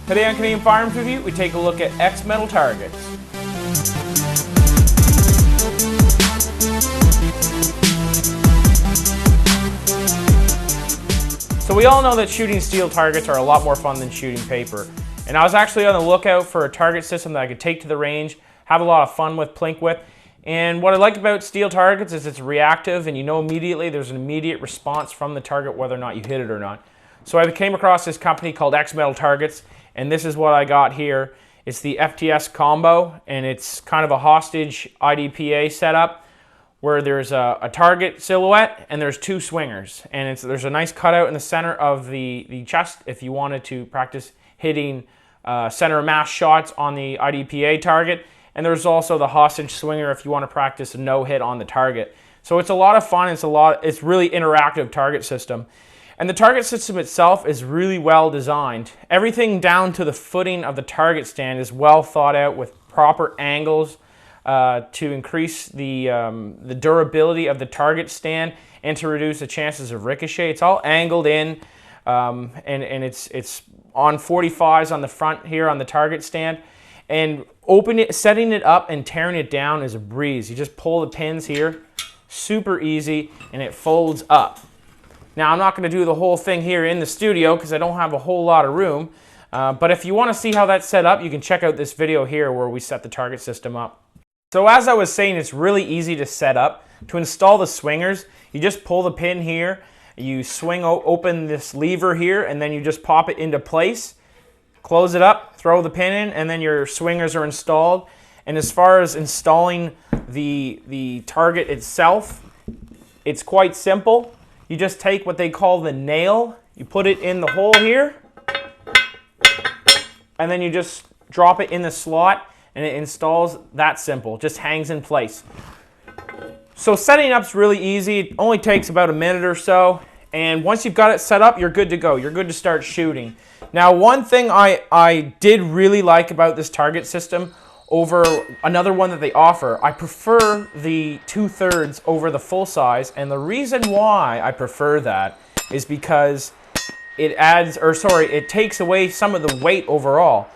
Today on Canadian Firearms Review, we take a look at XMetal targets. So we all know that shooting steel targets are a lot more fun than shooting paper. And I was actually on the lookout for a target system that I could take to the range, have a lot of fun with, plink with. And what I like about steel targets is it's reactive, and you know immediately there's an immediate response from the target whether or not you hit it or not. So I came across this company called XMetal targets, and this is what I got here. It's the FTS combo, and it's kind of a hostage IDPA setup where there's a target silhouette and there's two swingers. And there's a nice cutout in the center of the chest if you wanted to practice hitting center of mass shots on the IDPA target. And there's also the hostage swinger if you want to practice a no hit on the target. So it's a lot of fun. It's really interactive target system. And the target system itself is really well designed. Everything down to the footing of the target stand is well thought out with proper angles to increase the durability of the target stand and to reduce the chances of ricochet. It's all angled in, and it's on 45s on the front here on the target stand. And setting it up and tearing it down is a breeze. You just pull the pins here, super easy, and it folds up. Now, I'm not going to do the whole thing here in the studio because I don't have a whole lot of room. But if you want to see how that's set up, you can check out this video here where we set the target system up. So as I was saying, it's really easy to set up. To install the swingers, you just pull the pin here, you swing open this lever here, and then you just pop it into place. Close it up, throw the pin in, and then your swingers are installed. And as far as installing the target itself, it's quite simple. You just take what they call the nail, you put it in the hole here, and then you just drop it in the slot, and it installs. That simple, just hangs in place. So setting up's really easy. It only takes about a minute or so, and once you've got it set up, you're good to go. You're good to start shooting. Now, one thing I did really like about this target system over another one that they offer, I prefer the 2/3 over the full size, and the reason why I prefer that is because it takes away some of the weight overall.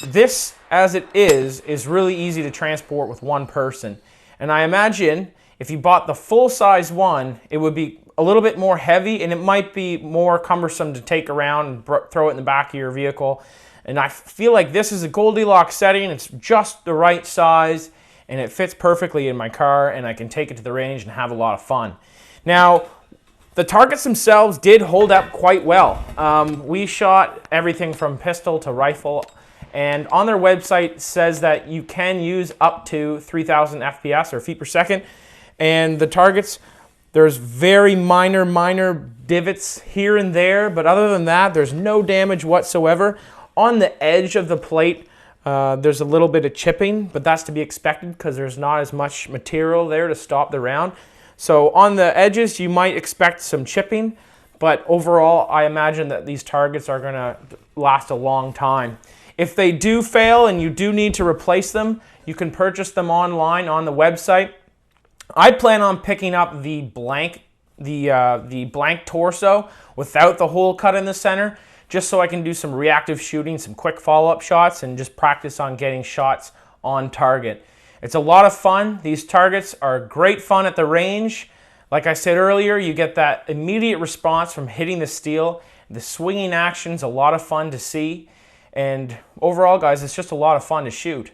This, as it is really easy to transport with one person. And I imagine if you bought the full size one, it would be a little bit more heavy, and it might be more cumbersome to take around and throw it in the back of your vehicle. And I feel like this is a Goldilocks setting. It's just the right size, and it fits perfectly in my car, and I can take it to the range and have a lot of fun. Now, the targets themselves did hold up quite well. We shot everything from pistol to rifle, and on their website it says that you can use up to 3,000 FPS or feet per second. And the targets, there's very minor divots here and there, but other than that, there's no damage whatsoever. On the edge of the plate, there's a little bit of chipping, but that's to be expected because there's not as much material there to stop the round. So on the edges, you might expect some chipping, but overall, I imagine that these targets are going to last a long time. If they do fail and you do need to replace them, you can purchase them online on the website. I plan on picking up the blank torso without the hole cut in the center, just so I can do some reactive shooting, some quick follow-up shots, and just practice on getting shots on target. It's a lot of fun. These targets are great fun at the range. Like I said earlier, you get that immediate response from hitting the steel. The swinging action's a lot of fun to see. And overall, guys, it's just a lot of fun to shoot.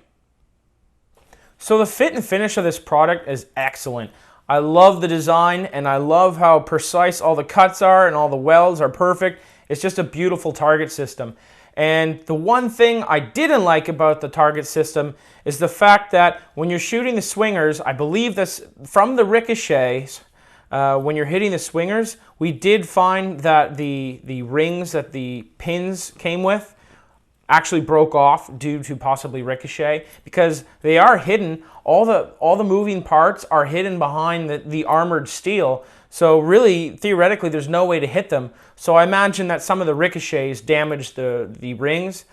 So the fit and finish of this product is excellent. I love the design, and I love how precise all the cuts are and all the welds are perfect. It's just a beautiful target system. And the one thing I didn't like about the target system is the fact that when you're shooting the swingers, I believe this from the ricochets, when you're hitting the swingers, we did find that the rings that the pins came with actually broke off due to possibly ricochet, because they are hidden. All the moving parts are hidden behind the armored steel. So really, theoretically, there's no way to hit them. So I imagine that some of the ricochets damaged the rings.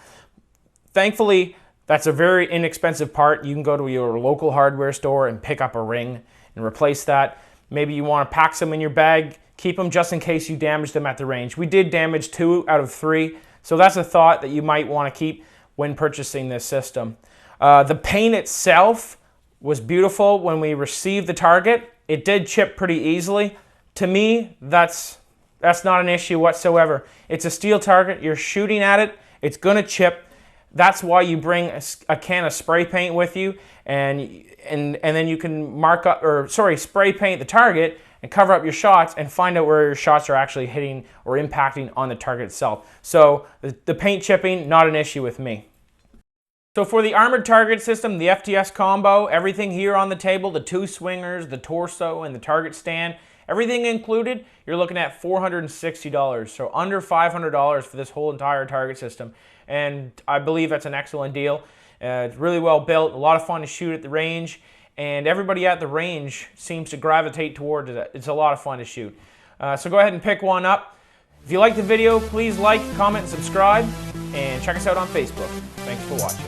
Thankfully, that's a very inexpensive part. You can go to your local hardware store and pick up a ring and replace that. Maybe you want to pack some in your bag, keep them just in case you damage them at the range. We did damage 2 out of 3, So that's a thought that you might want to keep when purchasing this system. The paint itself was beautiful when we received the target. It did chip pretty easily. To me, that's not an issue whatsoever. It's a steel target. You're shooting at it. It's going to chip. That's why you bring a can of spray paint with you, and then you can spray paint the target and cover up your shots and find out where your shots are actually hitting or impacting on the target itself. So the paint chipping, not an issue with me. So for the armored target system, the FTS combo, everything here on the table, the 2 swingers, the torso, and the target stand, everything included, you're looking at $460. So under $500 for this whole entire target system. And I believe that's an excellent deal. It's really well built, a lot of fun to shoot at the range, and everybody at the range seems to gravitate towards it. It's a lot of fun to shoot. So go ahead and pick one up. If you liked the video, please like, comment, and subscribe, and check us out on Facebook. Thanks for watching.